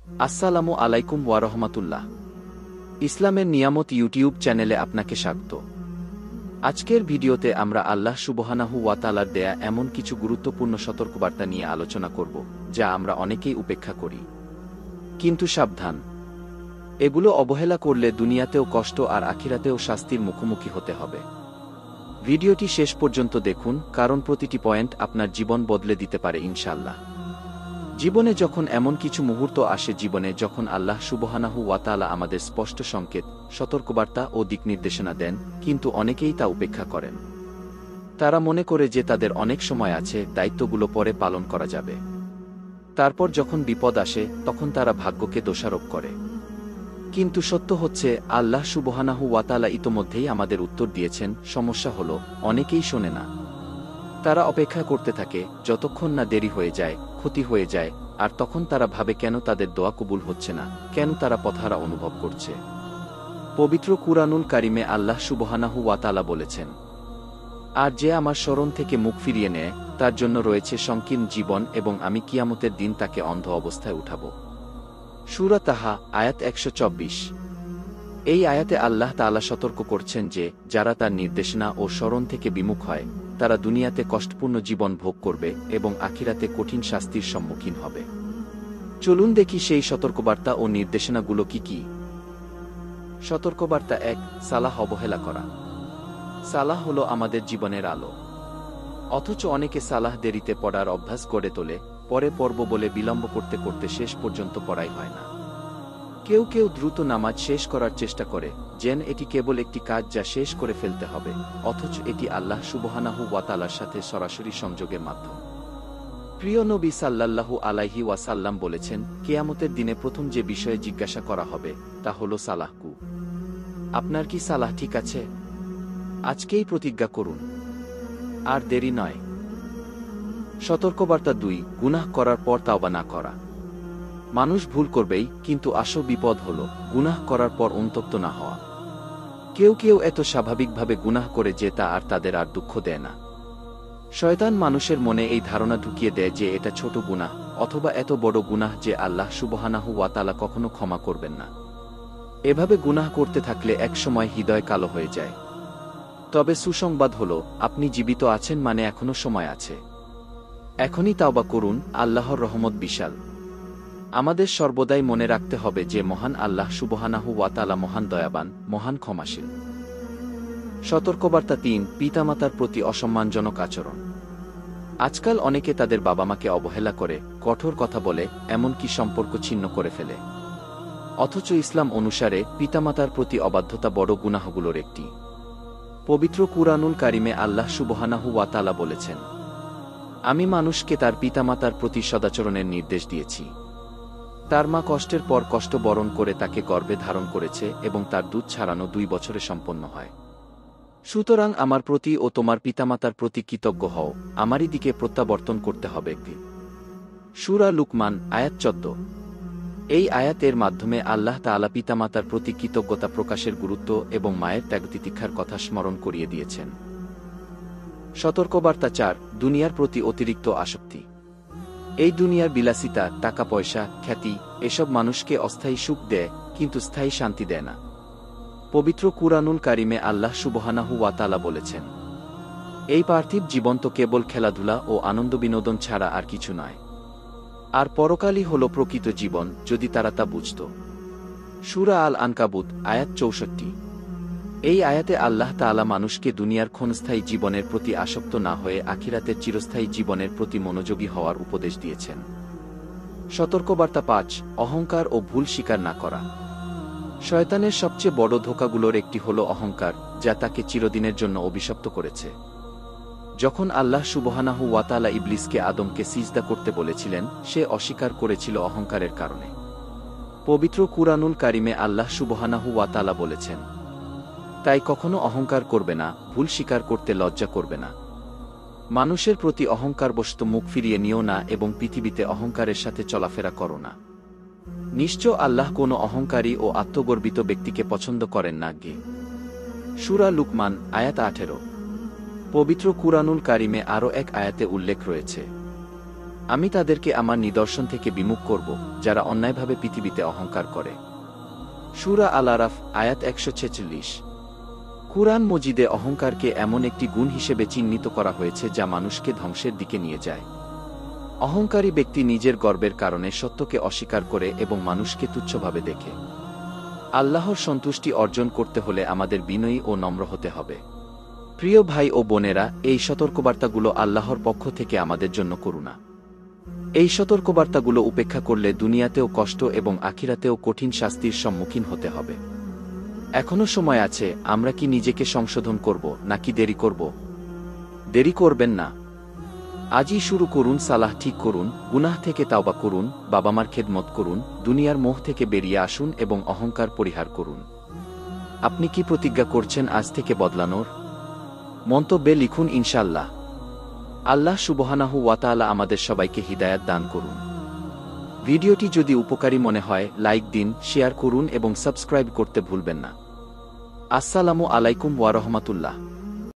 আসসালামু আলাইকুম ওয়া রাহমাতুল্লাহ। ইসলামের নিয়ামত ইউটিউব চ্যানেলে আপনাকে স্বাগত। আজকের ভিডিওতে আমরা আল্লাহ সুবহানাহু ওয়া তাআলার দেয়া এমন কিছু গুরুত্বপূর্ণ সতর্কবার্তা নিয়ে আলোচনা করব, যা আমরা অনেকেই উপেক্ষা করি। কিন্তু সাবধান, এগুলো অবহেলা করলে দুনিয়াতেও কষ্ট আর আখিরাতেও শাস্তির মুখোমুখি হতে হবে। ভিডিওটি শেষ পর্যন্ত দেখুন, কারণ প্রতিটি পয়েন্ট আপনার জীবন বদলে দিতে পারে ইনশাআল্লাহ। জীবনে যখন এমন কিছু মুহূর্ত আসে, যখন আল্লাহ সুবহানাহু ওয়া তাআলা আমাদের স্পষ্ট সংকেত, সতর্কবার্তা ও দিকনির্দেশনা দেন, কিন্তু অনেকেই তা উপেক্ষা করেন। তারা মনে করে যে তাদের অনেক সময় আছে, দায়িত্বগুলো পরে পালন করা যাবে। তারপর যখন বিপদ আসে, তখন তারা ভাগ্যকে দোষারোপ করে। কিন্তু সত্য হচ্ছে, আল্লাহ সুবহানাহু ওয়া তাআলা ইতোমধ্যেই আমাদের উত্তর দিয়েছেন। সমস্যা হলো, অনেকেই শোনে না। তারা অপেক্ষা করতে থাকে যতক্ষণ না দেরি হয়ে যায়, ক্ষতি হয়ে যায়, আর তখন তারা ভাবে কেন তাদের দোয়া কবুল হচ্ছে না, কেন তারা পথহারা অনুভব করছে। পবিত্র কুরআনুল কারিমে আল্লাহ সুবহানাহু ওয়া তাআলা বলেছেন, আর যে আমার স্মরণ থেকে মুখ ফিরিয়ে নেয়, তার জন্য রয়েছে সংকীর্ণ জীবন, এবং আমি কিয়ামতের দিন তাকে অন্ধ অবস্থায় উঠাব। সূরা তাহা, আয়াত ১২৪। এই আয়াতে আল্লাহ তাআলা সতর্ক করছেন যে যারা তার নির্দেশনা ও স্মরণ থেকে বিমুখ হয়, তারা দুনিয়াতে কষ্টপূর্ণ জীবন ভোগ করবে এবং আখিরাতে কঠিন শাস্তির সম্মুখীন হবে। চলুন দেখি সেই সতর্কবার্তা ও নির্দেশনাগুলো কি কি। সতর্কবার্তা ১, সালাহ অবহেলা করা। সালাহ হলো আমাদের জীবনের আলো। অথচ অনেকে সালাহ দেরিতে পড়ার অভ্যাস গড়ে তোলে, পরে পড়ব বলে বিলম্ব করতে করতে শেষ পর্যন্ত পড়াই হয় না। কেউ কেউ দ্রুত নামাজ শেষ করার চেষ্টা করে, যেন এটি কেবল একটি কাজ যা শেষ করে ফেলতে হবে, অথচ এটি আল্লাহ সুবহানাহু ওয়া তাআলার সাথে সরাসরি সংযোগের মাধ্যম। প্রিয় নবী সাল্লাল্লাহু আলাইহি ওয়াসাল্লাম বলেছেন, কিয়ামতের দিনে প্রথম যে বিষয়ে জিজ্ঞাসা করা হবে, তা হলো সালাহ কু। আপনার কি সালাহ ঠিক আছে? আজকেই প্রতিজ্ঞা করুন, আর দেরি নয়। সতর্কবার্তা ২, গুনাহ করার পর তাওবা না করা। মানুষ ভুল করবেই, কিন্তু আসল বিপদ হল গুনাহ করার পর অনুতপ্ত না হওয়া। কেউ কেউ এত স্বাভাবিকভাবে গুনাহ করে যে তা আর তাদের আর দুঃখ দেয় না। শয়তান মানুষের মনে এই ধারণা ঢুকিয়ে দেয় যে এটা ছোট গুনাহ, অথবা এত বড় গুনাহ যে আল্লাহ সুবহানাহু ওয়া তাআলা কখনো ক্ষমা করবেন না। এভাবে গুনাহ করতে থাকলে একসময় হৃদয় কালো হয়ে যায়। তবে সুসংবাদ হল, আপনি জীবিত আছেন, মানে এখনো সময় আছে। এখনই তাওবা করুন, আল্লাহর রহমত বিশাল। আমাদের সর্বদাই মনে রাখতে হবে যে মহান আল্লাহ সুবহানাহু ওয়া তাআলা মহান দয়াবান, মহান ক্ষমাশীল। সতর্কবার্তা ৩, পিতামাতার প্রতি অসম্মানজনক আচরণ। আজকাল অনেকে তাদের বাবা মাকে অবহেলা করে, কঠোর কথা বলে, এমনকি সম্পর্ক ছিন্ন করে ফেলে। অথচ ইসলাম অনুসারে পিতামাতার প্রতি অবাধ্যতা বড় গুনাহগুলোর একটি। পবিত্র কুরআনুল কারিমে আল্লাহ সুবহানাহু ওয়া তাআলা বলেছেন, আমি মানুষকে তার পিতামাতার প্রতি সদাচরণের নির্দেশ দিয়েছি। তার মা কষ্টের পর কষ্ট বরণ করে তাকে গর্ভে ধারণ করেছে, এবং তার দুধ ছাড়ানো ২ বছরে সম্পন্ন হয়। সুতরাং আমার প্রতি ও তোমার পিতামাতার প্রতি কৃতজ্ঞ হও, আমারই দিকে প্রত্যাবর্তন করতে হবে। সূরা লুকমান, আয়াত ১৪। এই আয়াতের মাধ্যমে আল্লাহ তাআলা পিতামাতার প্রতি কৃতজ্ঞতা প্রকাশের গুরুত্ব এবং মায়ের ত্যাগ-তিতিক্ষার কথা স্মরণ করিয়ে দিয়েছেন। সতর্কবার্তা ৪, দুনিয়ার প্রতি অতিরিক্ত আসক্তি। এই দুনিয়ার বিলাসিতা, টাকা পয়সা, খ্যাতি, এসব মানুষকে অস্থায়ী সুখ দেয়, কিন্তু স্থায়ী শান্তি দেয় না। পবিত্র কুরআনুল কারিমে আল্লাহ সুবহানাহু ওয়া তাআলা বলেছেন, এই পার্থিব জীবন তো কেবল খেলাধুলা ও আনন্দ বিনোদন ছাড়া আর কিছু নয়। আর পরকালই হল প্রকৃত জীবন, যদি তারা তা বুঝত। সূরা আল আনকাবুত, আয়াত ৬৪। এই আয়াতে আল্লাহ তাআলা মানুষকে দুনিয়ার ক্ষণস্থায়ী জীবনের প্রতি আসক্ত না হয়ে আখিরাতের চিরস্থায়ী জীবনের প্রতি মনোযোগী হওয়ার উপদেশ দিয়েছেন। সতর্কবার্তা ৫, অহংকার ও ভুল স্বীকার না করা। শয়তানের সবচেয়ে বড় ধোঁকাগুলোর একটি হল অহংকার, যা তাকে চিরদিনের জন্য অভিশপ্ত করেছে। যখন আল্লাহ সুবহানাহু ওয়া তাআলা ইবলিসকে আদমকে সিজদা করতে বলেছিলেন, সে অস্বীকার করেছিল অহংকারের কারণে। পবিত্র কুরআনুল কারিমে আল্লাহ সুবহানাহু ওয়া তাআলা বলেছেন, তাই কখনো অহংকার করবে না, ভুল স্বীকার করতে লজ্জা করবে না। মানুষের প্রতি অহংকারবশত মুখ ফিরিয়ে নিও না, এবং পৃথিবীতে অহংকারের সাথে চলাফেরা করো না। নিশ্চয় আল্লাহ কোনো অহংকারী ও আত্মগর্বিত ব্যক্তিকে পছন্দ করেন না। সূরা লুকমান, আয়াত ১৮। পবিত্র কুরআনুল কারিমে আরও এক আয়াতে উল্লেখ রয়েছে, আমি তাদেরকে আমার নিদর্শন থেকে বিমুখ করব, যারা অন্যায়ভাবে পৃথিবীতে অহংকার করে। সূরা আল-আরাফ, আয়াত ১৪৬। কুরআন মজিদে অহংকারকে এমন একটি গুণ হিসেবে চিহ্নিত করা হয়েছে যা মানুষকে ধ্বংসের দিকে নিয়ে যায়। অহংকারী ব্যক্তি নিজের গর্বের কারণে সত্যকে অস্বীকার করে এবং মানুষকে তুচ্ছভাবে দেখে। আল্লাহর সন্তুষ্টি অর্জন করতে হলে আমাদের বিনয়ী ও নম্র হতে হবে। প্রিয় ভাই ও বোনেরা, এই সতর্কবার্তাগুলো আল্লাহর পক্ষ থেকে আমাদের জন্য করুণা। এই সতর্কবার্তাগুলো উপেক্ষা করলে দুনিয়াতেও কষ্ট এবং আখিরাতেও কঠিন শাস্তির সম্মুখীন হতে হবে। এখনো সময় আছে, আমরা কি নিজেকে সংশোধন করব নাকি দেরি করব? দেরি করবেন না। আজই শুরু করুন, সালাহ ঠিক করুন, গুনাহ থেকে তাওবা করুন, বাবা মার খেদমত করুন, দুনিয়ার মোহ থেকে বেরিয়ে আসুন এবং অহংকার পরিহার করুন। আপনি কি প্রতিজ্ঞা করছেন আজ থেকে বদলানোর? মন্তব্যে লিখুন ইনশাআল্লাহ। আল্লাহ সুবহানাহু ওয়া তাআলা আমাদের সবাইকে হিদায়াত দান করুন। ভিডিওটি যদি উপকারী মনে হয় লাইক দিন, শেয়ার করুন এবং সাবস্ক্রাইব করতে ভুলবেন না। আসসালামু আলাইকুম ওয়া রাহমাতুল্লাহ।